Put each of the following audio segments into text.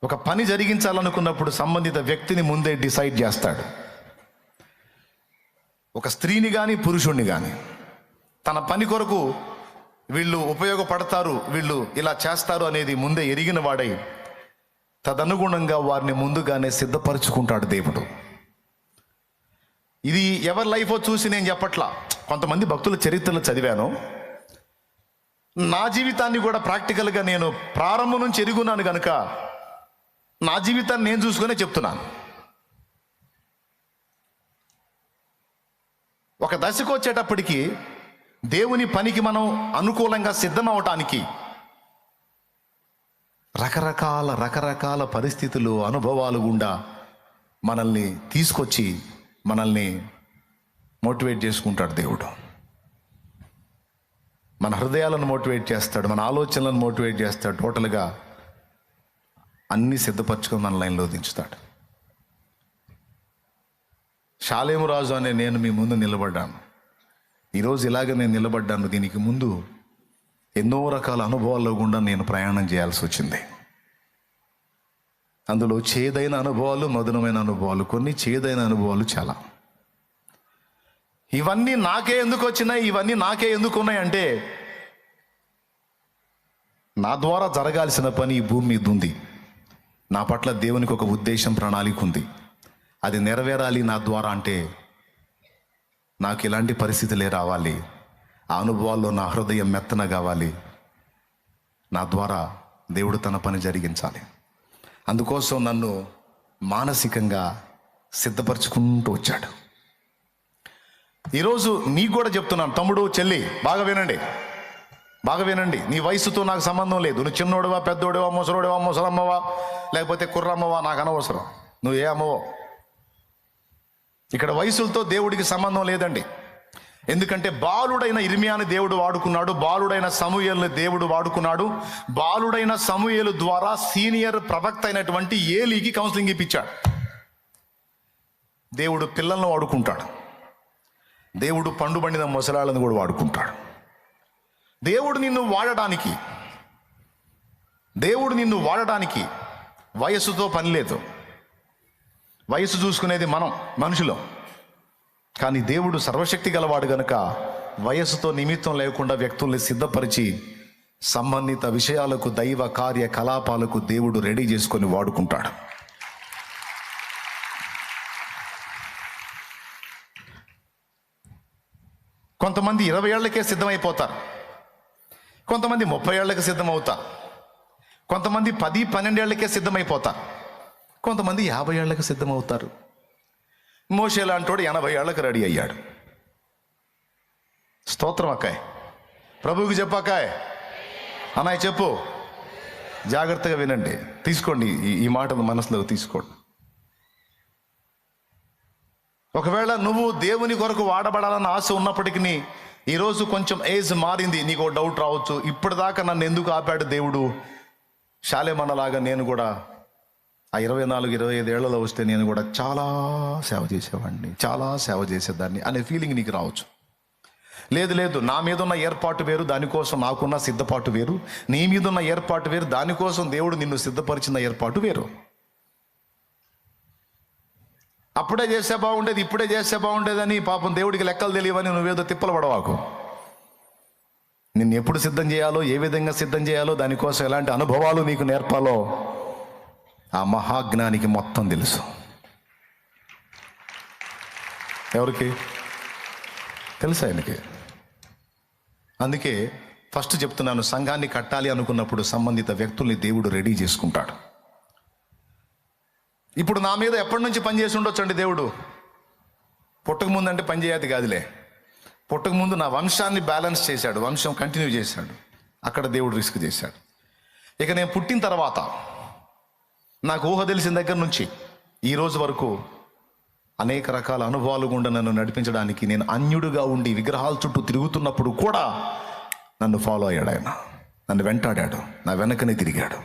ఒక పని జరిగించాలనుకున్నప్పుడు సంబంధిత వ్యక్తిని ముందే డిసైడ్ చేస్తాడు. ఒక స్త్రీని కానీ పురుషుణ్ణి కానీ తన పని కొరకు వీళ్ళు ఉపయోగపడతారు, వీళ్ళు ఇలా చేస్తారు అనేది ముందే ఎరిగిన వాడై తదనుగుణంగా వారిని ముందుగానే సిద్ధపరచుకుంటాడు దేవుడు. ఇది ఎవరి లైఫో చూసి నేను చెప్పట్లా. కొంతమంది భక్తుల చరిత్రలు చదివాను. నా జీవితాన్ని కూడా ప్రాక్టికల్గా నేను ప్రారంభం నుంచి ఎరుగున్నాను కనుక నా జీవితాన్ని నేను చూసుకునే చెప్తున్నాను. ఒక దశకు వచ్చేటప్పటికి దేవుని పనికి మనం అనుకూలంగా సిద్ధమవటానికి రకరకాల పరిస్థితులు, అనుభవాలు గుండా మనల్ని తీసుకొచ్చి మనల్ని మోటివేట్ చేసుకుంటాడు దేవుడు. మన హృదయాలను మోటివేట్ చేస్తాడు, మన ఆలోచనలను మోటివేట్ చేస్తాడు. టోటల్గా అన్నీ సిద్ధపరచుకొని మన లైన్లో దించుతాడు. షాలేము రాజు అనే నేను మీ ముందు నిలబడ్డాను. ఈరోజు ఇలాగ నేను నిలబడ్డాను. దీనికి ముందు ఎన్నో రకాల అనుభవాల్లో గుండా నేను ప్రయాణం చేయాల్సి వచ్చింది. అందులో చేదైన అనుభవాలు, మధురమైన అనుభవాలు, కొన్ని చేదైన అనుభవాలు చాలా. ఇవన్నీ నాకే ఎందుకు వచ్చినాయి, ఇవన్నీ నాకే ఎందుకు ఉన్నాయి అంటే నా ద్వారా జరగాల్సిన పని ఈ భూమి మీద ఉంది. నా పట్ల దేవునికి ఒక ఉద్దేశం, ప్రణాళిక ఉంది. అది నెరవేరాలి నా ద్వారా అంటే నాకు ఇలాంటి పరిస్థితులే రావాలి. ఆ అనుభవాల్లో నా హృదయం మెత్తన కావాలి. నా ద్వారా దేవుడు తన పని జరిగించాలి. అందుకోసం నన్ను మానసికంగా సిద్ధపరచుకుంటూ వచ్చాడు. ఈరోజు నీకు కూడా చెప్తున్నాను, తమ్ముడు, చెల్లి, బాగా వినండి. నీ వయసుతో నాకు సంబంధం లేదు. నువ్వు చిన్నోడివా, పెద్దోడివా, ముసలోడివా, ముసలమ్మవా, లేకపోతే కుర్రమ్మవా, నాకు అనవసరం. నువ్వు ఏ అమ్మవో. ఇక్కడ వయసులతో దేవుడికి సంబంధం లేదండి. ఎందుకంటే బాలుడైన ఇర్మియాని దేవుడు వాడుకున్నాడు, బాలుడైన సమూయేలుని దేవుడు వాడుకున్నాడు. బాలుడైన సమూయేలు ద్వారా సీనియర్ ప్రవక్త అయినటువంటి ఏలీకి కౌన్సిలింగ్ ఇప్పించాడు. దేవుడు పిల్లలను వాడుకుంటాడు. దేవుడు పండుబండిన ముసలాళ్ళను కూడా వాడుకుంటాడు. దేవుడు నిన్ను వాడడానికి వయస్సుతో పని లేదు. వయస్సు చూసుకునేది మనుషులం. కానీ దేవుడు సర్వశక్తి గలవాడు గనుక వయస్సుతో నిమిత్తం లేకుండా వ్యక్తుల్ని సిద్ధపరిచి సంబంధిత విషయాలకు, దైవ కార్యకలాపాలకు దేవుడు రెడీ చేసుకొని వాడుకుంటాడు. కొంతమంది 20 ఏళ్లకే సిద్ధమైపోతారు, కొంతమంది 30 ఏళ్లకి సిద్ధమవుతారు, కొంతమంది 10-12 ఏళ్లకే సిద్ధమైపోతారు, కొంతమంది 50 ఏళ్లకు సిద్ధమవుతారు. మోషే లాంటోడు 80 ఏళ్లకు రెడీ అయ్యాడు. స్తోత్రం అక్కాయ్. ప్రభువుకి చెప్పాకాయ్. అన్నయ్య చెప్పు. జాగ్రత్తగా వినండి, తీసుకోండి, ఈ మాటలు మనసులో తీసుకోండి. ఒకవేళ నువ్వు దేవుని కొరకు వాడబడాలన్న ఆశ ఉన్నప్పటికీ ఈరోజు కొంచెం ఏజ్ మారింది, నీకు డౌట్ రావచ్చు, ఇప్పటిదాకా నన్ను ఎందుకు ఆపాడు దేవుడు? షాలేమన్నలాగా నేను కూడా ఆ 24-25 ఏళ్లలో వస్తే నేను కూడా చాలా సేవ చేసేవాడిని, చాలా సేవ చేసేదాన్ని అనే ఫీలింగ్ నీకు రావచ్చు. లేదు, నా మీద ఉన్న ఏర్పాటు వేరు, దానికోసం నాకున్న సిద్ధపాటు వేరు. నీ మీద ఉన్న ఏర్పాటు వేరు, దానికోసం దేవుడు నిన్ను సిద్ధపరిచిన ఏర్పాటు వేరు. అప్పుడే చేస్తే బాగుండేది, ఇప్పుడే చేస్తే బాగుండేదని పాపం దేవుడికి లెక్కలు తెలియవని నువ్వేదో తిప్పలు పడవాకు. నిన్ను ఎప్పుడు సిద్ధం చేయాలో, ఏ విధంగా సిద్ధం చేయాలో, దానికోసం ఎలాంటి అనుభవాలు నీకు నేర్పాలో ఆ మహాజ్ఞానికి మొత్తం తెలుసు. ఎవరికి తెలుసు? ఆయనకి. అందుకే ఫస్ట్ చెప్తున్నాను, సంఘాన్ని కట్టాలి అనుకున్నప్పుడు సంబంధిత వ్యక్తుల్ని దేవుడు రెడీ చేసుకుంటాడు. ఇప్పుడు నా మీద ఎప్పటి నుంచి పనిచేసి ఉండొచ్చండి దేవుడు. పుట్టకముందు అంటే పనిచేయదు కాదులే. పుట్టకముందు నా వంశాన్ని బ్యాలెన్స్ చేశాడు, వంశం కంటిన్యూ చేశాడు. అక్కడ దేవుడు రిస్క్ చేశాడు. ఇక నేను పుట్టిన తర్వాత నాకు ఊహ తెలిసిన దగ్గర నుంచి ఈ రోజు వరకు అనేక రకాల అనుభవాలు గుండా నన్ను నడిపించడానికి, నేను అన్యుడిగా ఉండి విగ్రహాల చుట్టూ తిరుగుతున్నప్పుడు కూడా నన్ను ఫాలో అయ్యాడు. ఆయన నన్ను వెంటాడాడు, నా వెనకనే తిరిగాడు.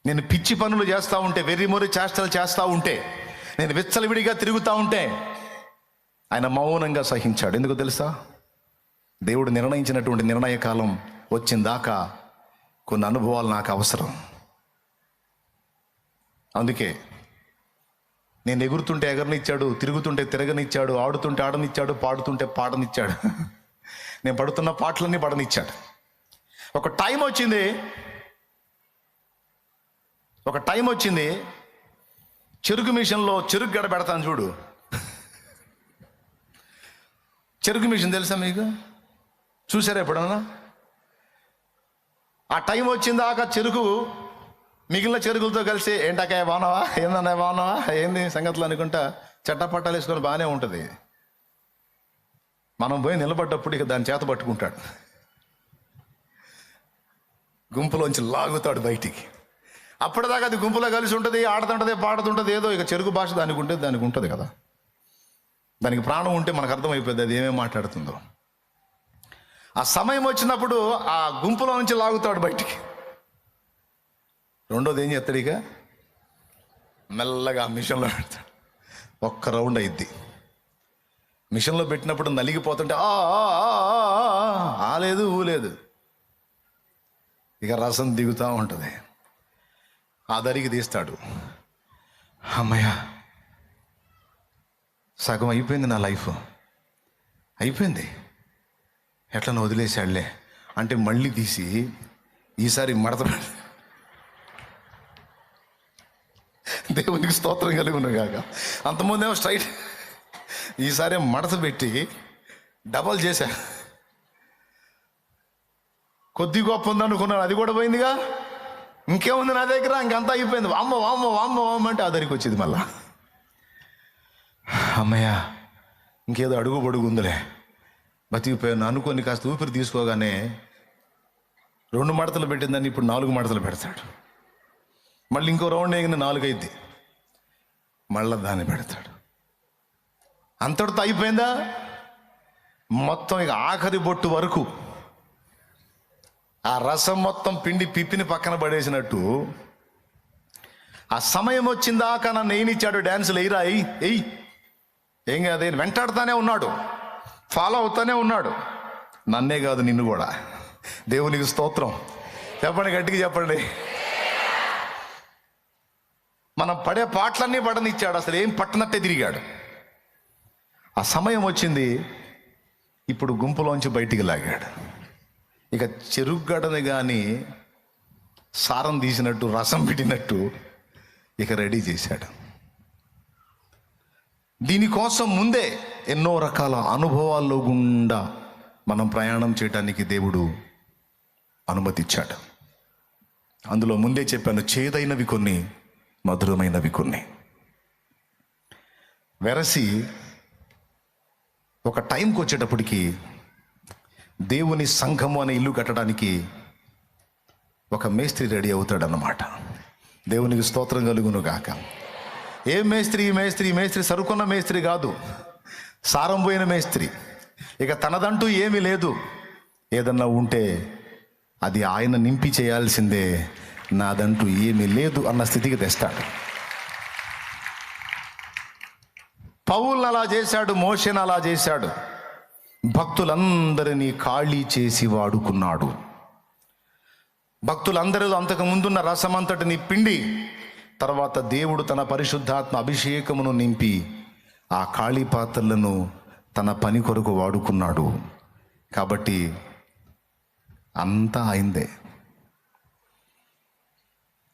నేను పిచ్చి పనులు చేస్తూ ఉంటే, వెర్రిమొరి చేష్టలు చేస్తూ ఉంటే, నేను విచ్చలవిడిగా తిరుగుతూ ఉంటే ఆయన మౌనంగా సహించాడు. ఎందుకు తెలుసా? దేవుడు నిర్ణయించినటువంటి నిర్ణయ కాలం వచ్చిన దాకా కొన్ని అనుభవాలు నాకు అవసరం. అందుకే నేను ఎగురుతుంటే ఎగరనిచ్చాడు, తిరుగుతుంటే తిరగనిచ్చాడు, ఆడుతుంటే ఆడనిచ్చాడు, పాడుతుంటే పాడనిచ్చాడు. నేను పడుతున్న పాటలన్నీ పడనిచ్చాడు. ఒక టైం వచ్చింది చెరుకు మిషన్లో చెరుకు గడ పెడతాను చూడు. చెరుకు మిషన్ తెలుసా మీకు? చూసారా ఎప్పుడన్నా? ఆ టైం వచ్చిందాక చెరుకు మిగిలిన చెరుకులతో కలిసి ఏంటకాయ బాగున్నావా, ఏందన్నా బాగున్నావా, ఏంది సంగతులు అనుకుంటా చట్టపట్టాలు వేసుకొని బాగానే ఉంటుంది. మనం పోయి నిలబడ్డప్పుడు ఇక దాని చేత పట్టుకుంటాడు, గుంపులోంచి లాగుతాడు బయటికి. అప్పటిదాకా అది గుంపులో కలిసి ఉంటుంది, ఆడుతుంటుంది, పాడుతుంటుంది. ఏదో ఇక చెరుకు భాష దానికి ఉంటుంది కదా. దానికి ప్రాణం ఉంటే మనకు అర్థమైపోద్ది అది ఏమేమి మాట్లాడుతుందో. ఆ సమయం వచ్చినప్పుడు ఆ గుంపులో నుంచి లాగుతాడు బయటికి. రెండోది ఏం చేస్తాడు? ఇక మెల్లగా మిషన్లో పెడతాడు. ఒక్క రౌండ్ అయింది. మిషన్లో పెట్టినప్పుడు నలిగిపోతుంటే ఆలేదు ఊలేదు, ఇక రసం దిగుతూ ఉంటుంది. ఆ దరికి తీస్తాడు. అమ్మయ్య, సగం అయిపోయింది, నా లైఫ్ అయిపోయింది, ఎట్లా వదిలేశాడులే అంటే మళ్ళీ తీసి ఈసారి మడత పెడతాడు. దేవునికి స్తోత్రం కలిగి ఉన్నాం కాక. అంతకుముందేమో స్ట్రైట్, ఈసారి మడత పెట్టి డబల్ చేశా. కొద్ది గొప్ప ఉందనుకున్నాను, అది కూడా పోయిందిగా. ఇంకేముంది నా దగ్గర, ఇంకంతా అయిపోయింది. వామ్మ వామ్మ వామ్మ వామ్మ అంటే ఆ దగ్గరికి వచ్చింది మళ్ళా. అమ్మయ్య, ఇంకేదో అడుగు పొడుగు ఉందిలే, బతికిపోయాను అనుకొని కాస్త ఊపిరి తీసుకోగానే 2 మడతలు పెట్టిందని ఇప్పుడు 4 మడతలు పెడతాడు. మళ్ళీ ఇంకో రౌండ్ వేగిన 4 అయింది, మళ్ళీ దాన్ని పెడతాడు. అంతటితో అయిపోయిందా? మొత్తం ఇక ఆఖరి బొట్టు వరకు ఆ రసం మొత్తం పిండి పిప్పిని పక్కన పడేసినట్టు ఆ సమయం వచ్చిందాకా నన్ను ఏనిచ్చాడు, డ్యాన్సులు ఎయ్యిరా ఎయ్యి ఏం కాదు, వెంటాడుతానే ఉన్నాడు, ఫాలో అవుతానే ఉన్నాడు. నన్నే కాదు, నిన్ను కూడా. దేవునికి స్తోత్రం. చెప్పండి, గట్టిగా చెప్పండి. మనం పడే పాటలన్నీ పడనిచ్చాడు, అసలు ఏం పట్టనట్టే తిరిగాడు. ఆ సమయం వచ్చింది, ఇప్పుడు గుంపులోంచి బయటికి లాగాడు. ఇక చెరుగ్గడని కానీ సారం తీసినట్టు, రసం పెట్టినట్టు ఇక రెడీ చేశాడు. దీనికోసం ముందే ఎన్నో రకాల అనుభవాల్లో గుండా మనం ప్రయాణం చేయడానికి దేవుడు అనుమతిచ్చాడు. అందులో ముందే చెప్పాను, చేదైనవి కొన్ని, మధురమైనవి కొన్ని. వెరసి ఒక టైంకి వచ్చేటప్పటికి దేవుని సంఘము అనే ఇల్లు కట్టడానికి ఒక మేస్త్రి రెడీ అవుతాడన్నమాట. దేవునికి స్తోత్రం కలుగును గాక. ఏ మేస్త్రి? ఈ మేస్త్రి సరుకున్న మేస్త్రి కాదు, సారం పోయిన మేస్త్రి. ఇక తనదంటూ ఏమీ లేదు, ఏదన్నా ఉంటే అది ఆయన నింపి చేయాల్సిందే, నాదంటూ ఏమీ లేదు అన్న స్థితికి తెస్తాడు. పౌలును అలా చేశాడు, మోషేను అలా చేశాడు. భక్తులందరినీ ఖాళీ చేసి వాడుకున్నాడు. భక్తులందరిలో అంతకు ముందున్న రసమంతటిని పిండి తర్వాత దేవుడు తన పరిశుద్ధాత్మ అభిషేకమును నింపి ఆ ఖాళీ పాత్రలను తన పని కొరకు వాడుకున్నాడు. కాబట్టి అంతా అయిందే.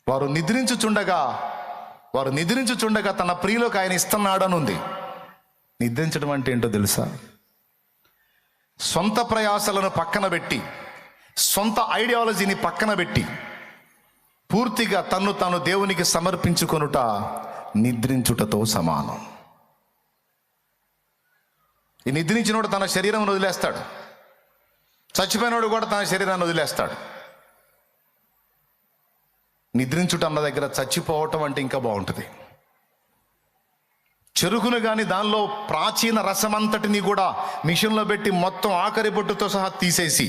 వారు నిద్రించుచుండగా తన ప్రియులకు ఆయన ఇస్తున్నాడని ఉంది. నిద్రించడం అంటే ఏంటో తెలుసా? సొంత ప్రయాసలను పక్కన పెట్టి, సొంత ఐడియాలజీని పక్కన పెట్టి పూర్తిగా తన్ను తాను దేవునికి సమర్పించుకొనుట నిద్రించుటతో సమానం. ఈ నిద్రించినోడు తన శరీరం వదిలేస్తాడు, చచ్చిపోయినోడు కూడా తన శరీరాన్ని వదిలేస్తాడు. నిద్రించుట అన్న దగ్గర చచ్చిపోవటం అంటే ఇంకా బాగుంటుంది. చెరుకును కానీ దానిలో ప్రాచీన రసమంతటిని కూడా మిషన్లో పెట్టి మొత్తం ఆఖరి బొట్టుతో సహా తీసేసి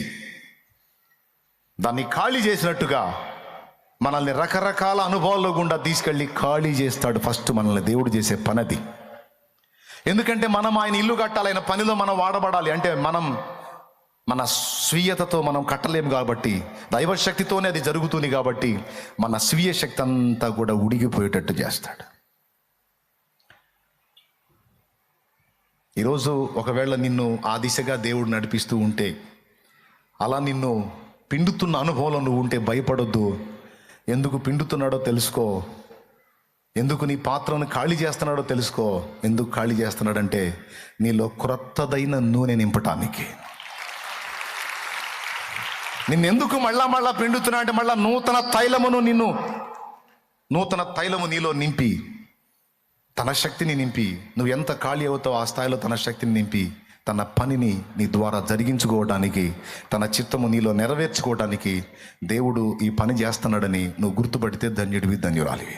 దాన్ని ఖాళీ చేసినట్టుగా మనల్ని రకరకాల అనుభవాల్లో గుండా తీసుకెళ్ళి ఖాళీ చేస్తాడు. ఫస్ట్ మనల్ని దేవుడు చేసే పనది. ఎందుకంటే మనం ఆయన ఇల్లు కట్టాలి, ఆయన పనిలో మనం వాడబడాలి. అంటే మనం మన స్వీయతతో మనం కట్టలేము కాబట్టి, దైవశక్తితోనే అది జరుగుతుంది కాబట్టి మన స్వీయ శక్తి అంతా కూడా ఉడిగిపోయేటట్టు చేస్తాడు. ఈరోజు ఒకవేళ నిన్ను ఆ దిశగా దేవుడు నడిపిస్తూ ఉంటే, అలా నిన్ను పిండుతున్న అనుభవంలో నువ్వు ఉంటే భయపడొద్దు. ఎందుకు పిండుతున్నాడో తెలుసుకో. ఎందుకు నీ పాత్రను ఖాళీ చేస్తున్నాడో తెలుసుకో. ఎందుకు ఖాళీ చేస్తున్నాడంటే నీలో క్రొత్తదైన నూనె నింపటానికి. నిన్నెందుకు మళ్ళా పిండుతున్నా అంటే మళ్ళా నూతన తైలము నీలో నింపి, తన శక్తిని నింపి, నువ్వు ఎంత ఖాళీ అవుతావో ఆ స్థాయిలో తన శక్తిని నింపి, తన పనిని నీ ద్వారా జరిగించుకోవడానికి, తన చిత్తము నీలో నెరవేర్చుకోవడానికి దేవుడు ఈ పని చేస్తున్నాడని నువ్వు గుర్తుపడితే ధన్యుడివి, ధన్యురాలివి.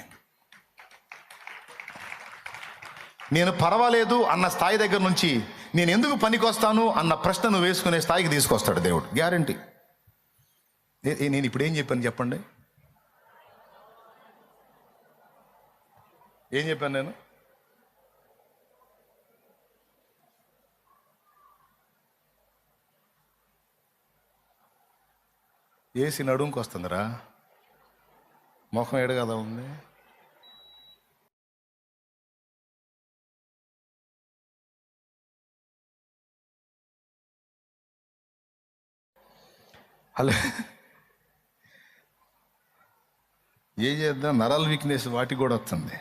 నేను పర్వాలేదు అన్న స్థాయి దగ్గర నుంచి నేను ఎందుకు పనికొస్తాను అన్న ప్రశ్న నువ్వు వేసుకునే స్థాయికి తీసుకొస్తాడు దేవుడు, గ్యారంటీ. నేను ఇప్పుడు ఏం చెప్పాను చెప్పండి? ఏం చెప్పాను నేను? ఏసి నడుంకి వస్తుందిరా, ముఖం ఏడు కదా ఉంది. హలో, ఏం చేద్దాం, నరాల వీక్నెస్ వాటికి కూడా వస్తుంది.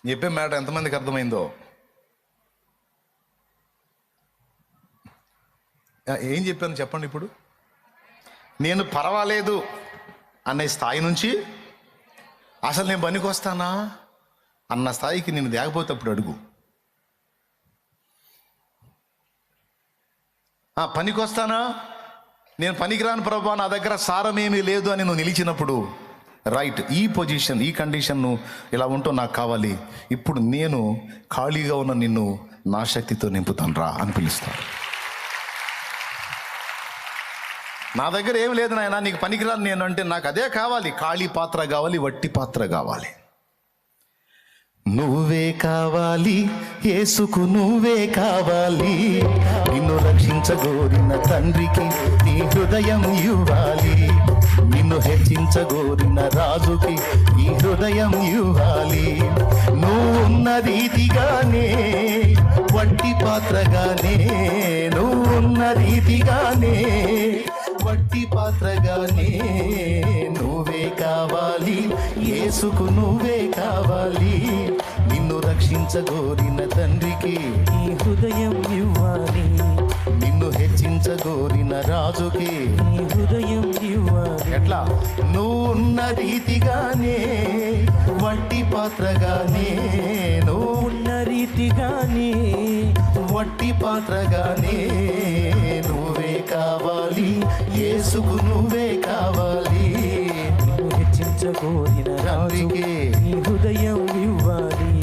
చెప్పే మాట ఎంతమందికి అర్థమైందో? ఏం చెప్పాను చెప్పండి ఇప్పుడు? నేను పర్వాలేదు అనే స్థాయి నుంచి అసలు నేను పనికి వస్తానా అన్న స్థాయికి నేను దేకపోతే అప్పుడు అడుగు. పనికి వస్తానా, నేను పనికిరాను ప్రభా, నా దగ్గర సారమేమీ లేదు అని నువ్వు నిలిచినప్పుడు, రైట్, ఈ పొజిషన్, ఈ కండిషన్ ఇలా ఉంటూ నాకు కావాలి, ఇప్పుడు నేను ఖాళీగా ఉన్న నిన్ను నా శక్తితో నింపుతాను రా అని పిలుస్తాను. నా దగ్గర ఏం లేదు నాయన, నీకు పనికిరాను నేను అంటే నాకు అదే కావాలి, ఖాళీ పాత్ర కావాలి, వట్టి పాత్ర కావాలి. నువ్వే కావాలి యేసుకు, నువ్వే కావాలి, నిన్ను రక్షించగోరిన తండ్రికి నీ హృదయం ఇవ్వాలి, నిన్ను హెచ్చించగోరిన రాజుకి నీ హృదయం ఇవ్వాలి. నువ్వు ఉన్న రీతిగానే వట్టి పాత్రగానే, నువ్వు ఉన్న రీతిగానే వట్టి పాత్రగానే నువ్వే కావాలి, యేసుకు నువ్వే కావాలి, నిన్ను రక్షించగోరిన తండ్రికి నీ హృదయం ఇవ్వాలి, నిన్ను హెచ్చించగోరిన రాజుకి నీ హృదయం ఇవ్వాలి. ఎట్లా? నువ్వు ఉన్న రీతిగానే వట్టి పాత్రగానే, నువ్వు ఉన్న రీతిగానే వట్టి పాత్రగానే నువ్వే కావాలి, యేసుకు నువ్వే కావాలి, నిన్ను హెచ్చించగోరిన రాజుకి నీ హృదయం ఇవ్వాలి,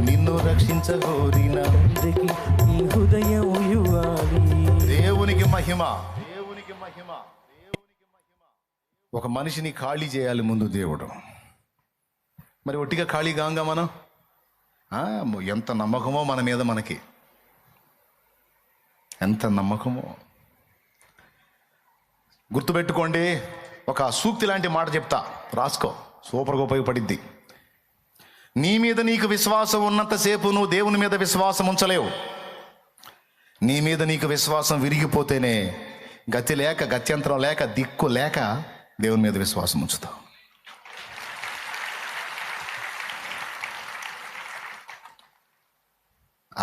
నిన్ను రక్షించగోరిన తండ్రికి నీ హృదయం ఇవ్వాలి. దేవునికి మహిమ, దేవునికి మహిమ, దేవునికి మహిమ. ఒక మనిషిని ఖాళీ చేయాలి ముందు దేవుడు. మరి ఒట్టిగా ఖాళీ కాంగా మనం? ఎంత నమ్మకమో మన మీద, మనకి ఎంత నమ్మకమో. గుర్తుపెట్టుకోండి, ఒక సూక్తి లాంటి మాట చెప్తా, రాసుకో, సూపర్గా ఉపయోగపడిద్ది. నీ మీద నీకు విశ్వాసం ఉన్నంతసేపు నువ్వు దేవుని మీద విశ్వాసం ఉంచలేవు. నీ మీద నీకు విశ్వాసం విరిగిపోతేనే గతి లేక, గత్యంతరం లేక, దిక్కు లేక దేవుని మీద విశ్వాసం ఉంచుతావు.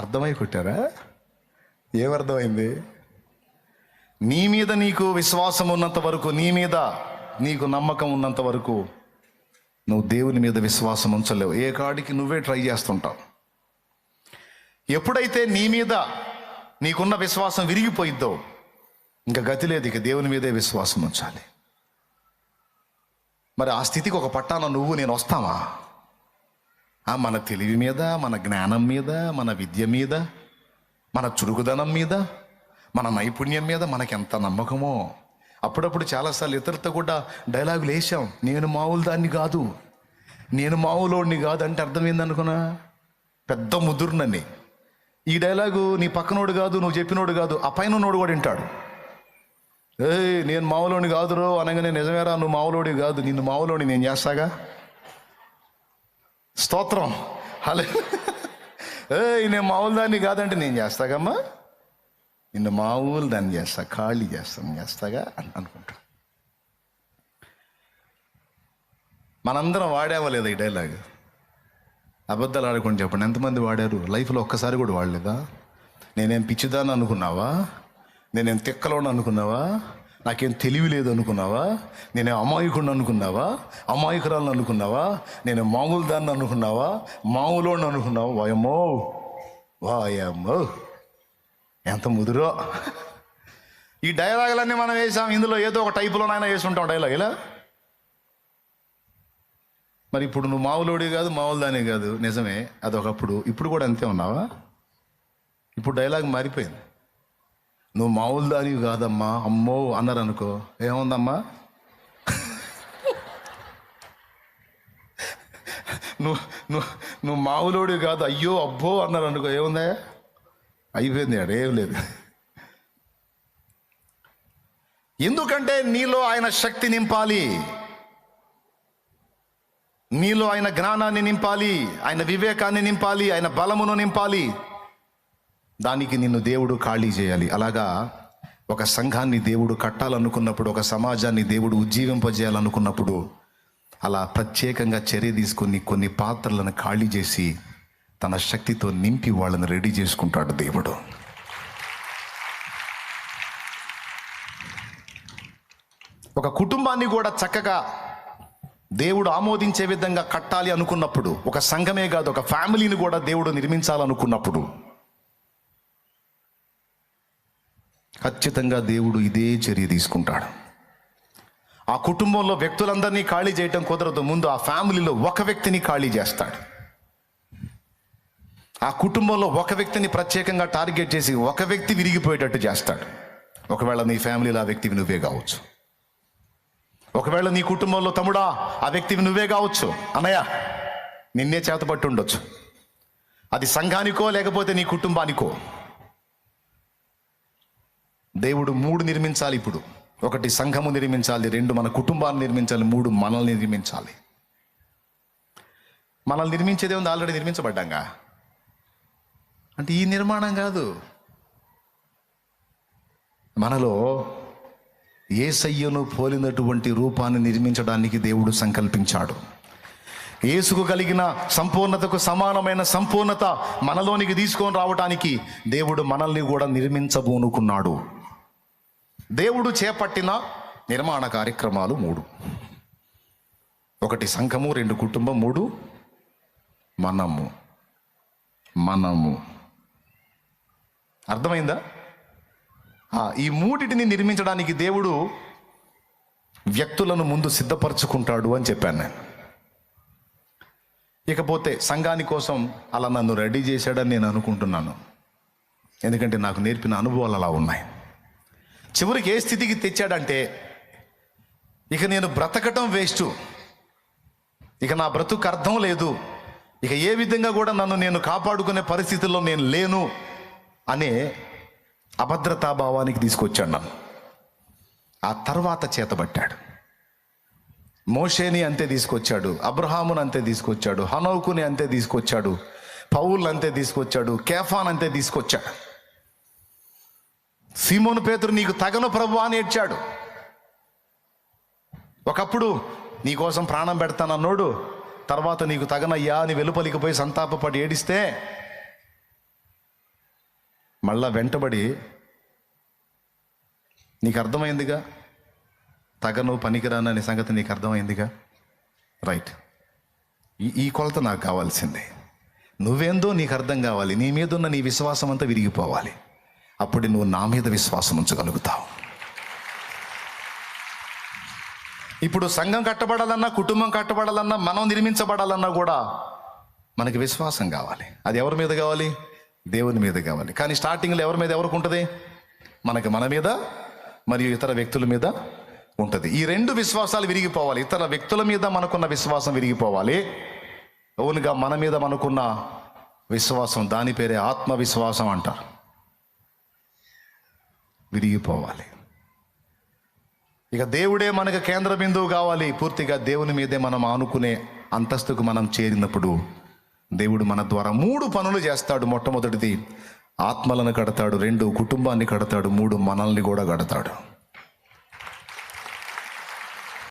అర్థమై కొట్టారా? ఏమర్థమైంది? నీ మీద నీకు విశ్వాసం ఉన్నంత వరకు, నీ మీద నీకు నమ్మకం ఉన్నంత వరకు నువ్వు దేవుని మీద విశ్వాసం ఉంచలేవు. ఏ కాడికి నువ్వే ట్రై చేస్తుంటావు. ఎప్పుడైతే నీ మీద నీకున్న విశ్వాసం విరిగిపోయిద్దో ఇంకా గతి లేదు, ఇక దేవుని మీదే విశ్వాసం ఉంచాలి. మరి ఆ స్థితికి ఒక పట్టాన నువ్వు నేను వస్తామా? మన తెలివి మీద, మన జ్ఞానం మీద, మన విద్య మీద, మన చురుకుదనం మీద, మన నైపుణ్యం మీద మనకెంత నమ్మకమో. అప్పుడప్పుడు చాలాసార్లు ఇతరులతో కూడా డైలాగులు వేసాం, నేను మామూలు దాన్ని కాదు, నేను మామూలోడిని కాదు అంటే అర్థం ఏందనుకున్నా? పెద్ద ముదురునని. ఈ డైలాగు నీ పక్కనోడు కాదు, నువ్వు చెప్పినోడు కాదు, ఆ పైన ఉన్నోడు కూడా వింటాడు. నేను మావులోని కాదురో అనగానే, నిజమేరా నువ్వు మావులోడి కాదు, నిన్ను మావులోని నేను చేస్తాగా. స్తోత్రం. హలో. నేను మామూలు దాన్ని కాదంటే నేను చేస్తాగమ్మా, నిన్ను మామూలు దాన్ని చేస్తా, ఖాళీ చేస్తాగా అనుకుంటా. మనందరం వాడామా లేదా ఈ డైలాగ్? అబద్ధాలు ఆడుకొని చెప్పండి, ఎంతమంది వాడారు? లైఫ్లో ఒక్కసారి కూడా వాడలేదా? నేనేం పిచ్చిదాన్ని అనుకున్నావా? నేనేం తిక్కలోని అనుకున్నావా? నాకేం తెలివి లేదు అనుకున్నావా? నేనే అమాయకుడిని అనుకున్నావా? అమాయకురాలను అనుకున్నావా? నేను మామూలు దాన్ని అనుకున్నావా? మామూలోని అనుకున్నావా? వాయమ్మో ఎంత ముదురో. ఈ డైలాగులన్నీ మనం వేసాం, ఇందులో ఏదో ఒక టైపులోనైనా వేసుంటాం డైలాగ్ ఇలా. మరి ఇప్పుడు నువ్వు మామూలోడి కాదు, మామూలు దానే కాదు, నిజమే, అదొకప్పుడు. ఇప్పుడు కూడా అంతే ఉన్నావా? ఇప్పుడు డైలాగ్ మారిపోయింది. నువ్వు మామూలు దానివి కాదమ్మా, అమ్మో అన్నారు అనుకో, ఏముందమ్మా? నువ్వు మామూలుడివి కాదు, అయ్యో అబ్బో అన్నారు అనుకో, ఏముందా? అయిపోయింది, అడేం లేదు. ఎందుకంటే నీలో ఆయన శక్తి నింపాలి, నీలో ఆయన జ్ఞానాన్ని నింపాలి, ఆయన వివేకాన్ని నింపాలి, ఆయన బలమును నింపాలి. దానికి నిన్ను దేవుడు ఖాళీ చేయాలి. అలాగా ఒక సంఘాన్ని దేవుడు కట్టాలనుకున్నప్పుడు, ఒక సమాజాన్ని దేవుడు ఉజ్జీవింపజేయాలనుకున్నప్పుడు, అలా ప్రత్యేకంగా చర్య తీసుకొని కొన్ని పాత్రలను ఖాళీ చేసి తన శక్తితో నింపి వాళ్ళని రెడీ చేసుకుంటాడు దేవుడు. ఒక కుటుంబాన్ని కూడా చక్కగా దేవుడు ఆమోదించే విధంగా కట్టాలి అనుకున్నప్పుడు, ఒక సంఘమే కాదు ఒక ఫ్యామిలీని కూడా దేవుడు నిర్మించాలనుకున్నప్పుడు, ఖచ్చితంగా దేవుడు ఇదే చర్య తీసుకుంటాడు. ఆ కుటుంబంలో వ్యక్తులందరినీ ఖాళీ చేయటం కుదరదు, ముందు ఆ ఫ్యామిలీలో ఒక వ్యక్తిని ఖాళీ చేస్తాడు. ఆ కుటుంబంలో ఒక వ్యక్తిని ప్రత్యేకంగా టార్గెట్ చేసి ఒక వ్యక్తి విరిగిపోయేటట్టు చేస్తాడు. ఒకవేళ నీ ఫ్యామిలీలో ఆ వ్యక్తివి నువ్వే కావచ్చు, ఒకవేళ నీ కుటుంబంలో తమ్ముడా ఆ వ్యక్తివి నువ్వే కావచ్చు, అన్నయ్య నిన్నే చేతపట్టు ఉండొచ్చు. అది సంఘానికో లేకపోతే నీ కుటుంబానికో. దేవుడు 3 నిర్మించాలి ఇప్పుడు. 1 సంఘము నిర్మించాలి, 2 మన కుటుంబాన్ని నిర్మించాలి, 3 మనల్ని నిర్మించాలి. మనల్ని నిర్మించేదే ఉంది, ఆల్రెడీ నిర్మించబడ్డాంగా. అంటే ఈ నిర్మాణం కాదు, మనలో యేసయ్యను పోలినటువంటి రూపాన్ని నిర్మించడానికి దేవుడు సంకల్పించాడు. యేసుకు కలిగిన సంపూర్ణతకు సమానమైన సంపూర్ణత మనలోనికి తీసుకొని రావడానికి దేవుడు మనల్ని కూడా నిర్మించబోనుకున్నాడు. దేవుడు చేపట్టిన నిర్మాణ కార్యక్రమాలు 3. 1 సంఘము, 2 కుటుంబం, 3 మనము. అర్థమైందా? ఈ 3టిని నిర్మించడానికి దేవుడు వ్యక్తులను ముందు సిద్ధపరచుకుంటాడు అని చెప్పాను నేను. ఇకపోతే సంఘాని కోసం అలా నన్ను రెడీ చేశాడని నేను అనుకుంటున్నాను, ఎందుకంటే నాకు నేర్పిన అనుభవాలు అలా ఉన్నాయి. చివరికి ఏ స్థితికి తెచ్చాడంటే, ఇక నేను బ్రతకటం వేస్ట్, ఇక నా బ్రతుకు అర్థం లేదు, ఇక ఏ విధంగా కూడా నన్ను నేను కాపాడుకునే పరిస్థితుల్లో నేను లేను అనే అభద్రతాభావానికి తీసుకొచ్చాడు నన్ను. ఆ తర్వాత చేతబట్టాడు. మోషేని అంతే తీసుకొచ్చాడు, అబ్రహాముని అంతే తీసుకొచ్చాడు, హనోకుని అంతే తీసుకొచ్చాడు, పౌలు అంతే తీసుకొచ్చాడు, కేఫాన్ అంతే తీసుకొచ్చాడు. సీమోను పేతురు నీకు తగను ప్రభువా అని ఏడ్చాడు. ఒకప్పుడు నీకోసం ప్రాణం పెడతానన్నోడు తర్వాత నీకు తగనయ్యా అని వెలుపలికి పోయి సంతాపపడి ఏడిస్తే మళ్ళా వెంటబడి నీకు అర్థమైందిగా, తగను పనికిరాను అనే సంగతి నీకు అర్థమైందిగా, రైట్. ఈ కొలత నాకు కావాల్సిందే. నువ్వేందో నీకు అర్థం కావాలి, నీ మీద ఉన్న నీ విశ్వాసం అంతా విరిగిపోవాలి, అప్పుడు నువ్వు నా మీద విశ్వాసం ఉంచగలుగుతావు. ఇప్పుడు సంఘం కట్టబడాలన్నా, కుటుంబం కట్టబడాలన్నా, మనం నిర్మించబడాలన్నా కూడా మనకి విశ్వాసం కావాలి. అది ఎవరి మీద కావాలి? దేవుని మీద కావాలి. కానీ స్టార్టింగ్లో ఎవరికి ఉంటుంది? మన మీద మరియు ఇతర వ్యక్తుల మీద ఉంటుంది. ఈ 2 విశ్వాసాలు విరిగిపోవాలి. ఇతర వ్యక్తుల మీద మనకున్న విశ్వాసం విరిగిపోవాలి, ఓన్గా మన మీద మనకున్న విశ్వాసం, దాని పేరే ఆత్మవిశ్వాసం అంటారు. విరిగిపోవాలి. ఇక దేవుడే మనకు కేంద్ర బిందువు కావాలి. పూర్తిగా దేవుని మీదే మనం ఆనుకునే అంతస్తుకు మనం చేరినప్పుడు దేవుడు మన ద్వారా 3 పనులు చేస్తాడు. మొట్టమొదటిది ఆత్మలను కడతాడు, 2 కుటుంబాన్ని కడతాడు, 3 మనల్ని కూడా కడతాడు.